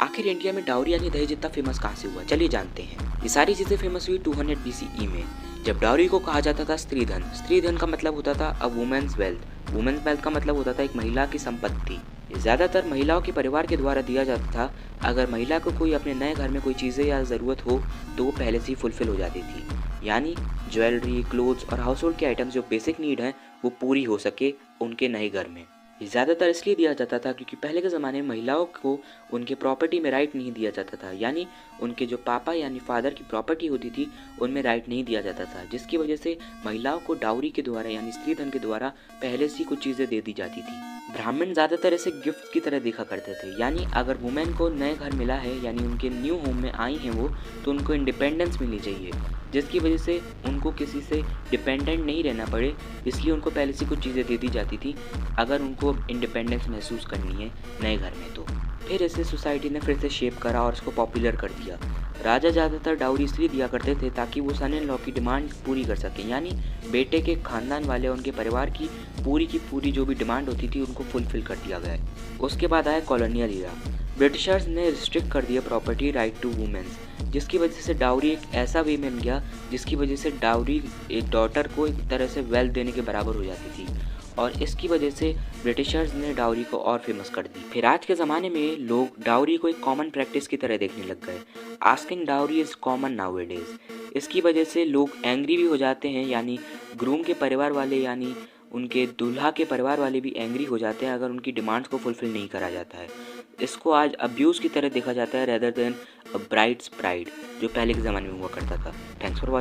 आखिर इंडिया में डाउरी यानी दहेज इतना फेमस कहाँ से हुआ, चलिए जानते हैं। ये सारी चीजें फेमस हुई 200 BCE में, जब डाउरी को कहा जाता था स्त्री धन। स्त्री धन का मतलब होता था a women's wealth. Women's wealth का मतलब होता था एक महिला की संपत्ति। ये ज्यादातर महिलाओं के परिवार के द्वारा दिया जाता था। अगर महिला को कोई अपने नए घर में कोई चीजें या जरूरत हो तो वो पहले से ही फुलफिल हो जाती थी, यानी ज्वेलरी, क्लोथ्स और हाउस होल्ड के आइटम्स जो बेसिक नीड हैं वो पूरी हो सके उनके नए घर में। ये ज़्यादातर इसलिए दिया जाता था क्योंकि पहले के ज़माने में महिलाओं को उनके प्रॉपर्टी में राइट नहीं दिया जाता था, यानी उनके जो पापा यानी फादर की प्रॉपर्टी होती थी उनमें राइट नहीं दिया जाता था, जिसकी वजह से महिलाओं को डाउरी के द्वारा यानी स्त्री धन के द्वारा पहले से कुछ चीज़ें दे दी जाती थी। ब्राह्मण ज़्यादातर इसे गिफ्ट की तरह देखा करते थे, यानी अगर वुमेन को नए घर मिला है यानी उनके न्यू होम में आई हैं वो, तो उनको इंडिपेंडेंस मिलनी चाहिए, जिसकी वजह से उनको किसी से डिपेंडेंट नहीं रहना पड़े, इसलिए उनको पहले से कुछ चीज़ें दे दी जाती थी अगर उनको इंडिपेंडेंस महसूस करनी है नए घर में तो। फिर इसे सोसाइटी ने फिर से शेप करा और इसको पॉपुलर कर दिया। राजा ज़्यादातर डाउरी इसलिए दिया करते थे ताकि वो सन इन लॉ की डिमांड पूरी कर सकें, यानी बेटे के खानदान वाले उनके परिवार की पूरी जो भी डिमांड होती थी उनको फुलफिल कर दिया गया। उसके बाद आया कॉलोनियल ईरा। ब्रिटिशर्स ने रिस्ट्रिक्ट कर दिया प्रॉपर्टी राइट टू वुमेन्स, जिसकी वजह से डाउरी एक ऐसा वे बन गया जिसकी वजह से डाउरी एक डॉटर को एक तरह से वेल्थ देने के बराबर हो जाती थी, और इसकी वजह से ब्रिटिशर्स ने डाउरी को और फेमस कर दी। फिर आज के ज़माने में लोग डाउरी को एक कॉमन प्रैक्टिस की तरह देखने लग गए। Asking dowry is common nowadays. इसकी वजह से लोग एंग्री भी हो जाते हैं, यानी ग्रूम के परिवार वाले यानी उनके दूल्हा के परिवार वाले भी एंग्री हो जाते हैं अगर उनकी डिमांड्स को फुलफिल नहीं करा जाता है। इसको आज अब्यूज़ की तरह देखा जाता है रेदर देन अ ब्राइड्स प्राइड, जो पहले के ज़माने में हुआ करता था। Thanks for watching.